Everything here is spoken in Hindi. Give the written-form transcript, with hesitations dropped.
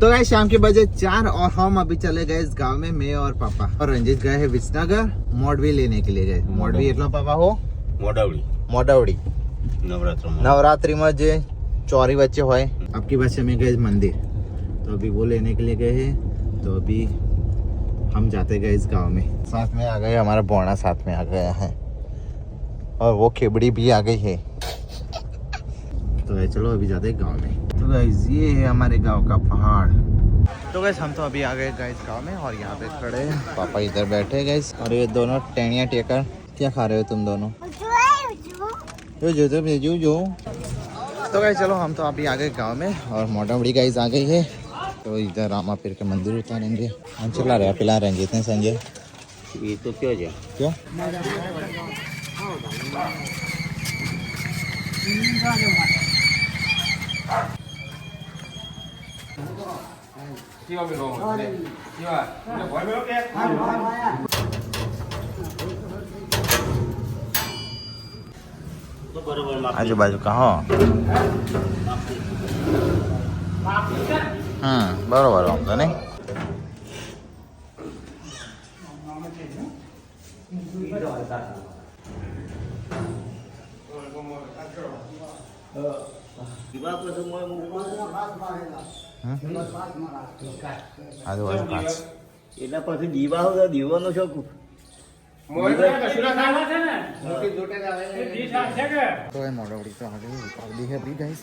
तो गाइस शाम के बजे 4 और हम अभी चले गए इस गांव में, मैं और पापा और रंजीत गए हैं विसनगर मोडवी लेने के लिए गए। मोडवी એટલો પાપા હો મોડવડી नवरात्रि में जो चौरी बच्चे होए आपकी भाषा में गए मंदिर, तो अभी वो लेने के लिए गए हैं। तो अभी हम जाते गए इस गांव में, साथ में आ गए हमारा बोना साथ में आ गया है और वो खेबड़ी भी आ गई है। तो चलो अभी जाते हैं गांव में। तो गाइस ये है हमारे गांव का पहाड़। तो गाइस हम तो अभी आ गए गाइस गांव में और यहाँ पे खड़े हैं, पापा इधर बैठे हैं गाइस और ये दोनों टेनिया टेकर। क्या खा रहे हो तुम दोनों? जो तो गाइस चलो हम तो अभी आ गए गांव में और मोटाबड़ी गाइस आ गई है। तो इधर रामा पीर के मंदिर उतारेंगे। हम चला रहे पिला रहे जितने संजय ये तो क्यों जा क्यों आजू बाजू का हो बरोबर वाटतं नाही। आजूबाजू पाच એના પછી દીવા હોય દીવાનો શોખ तो है मोटाबड़ी तो आ गई उतार दी है अभी गाइस।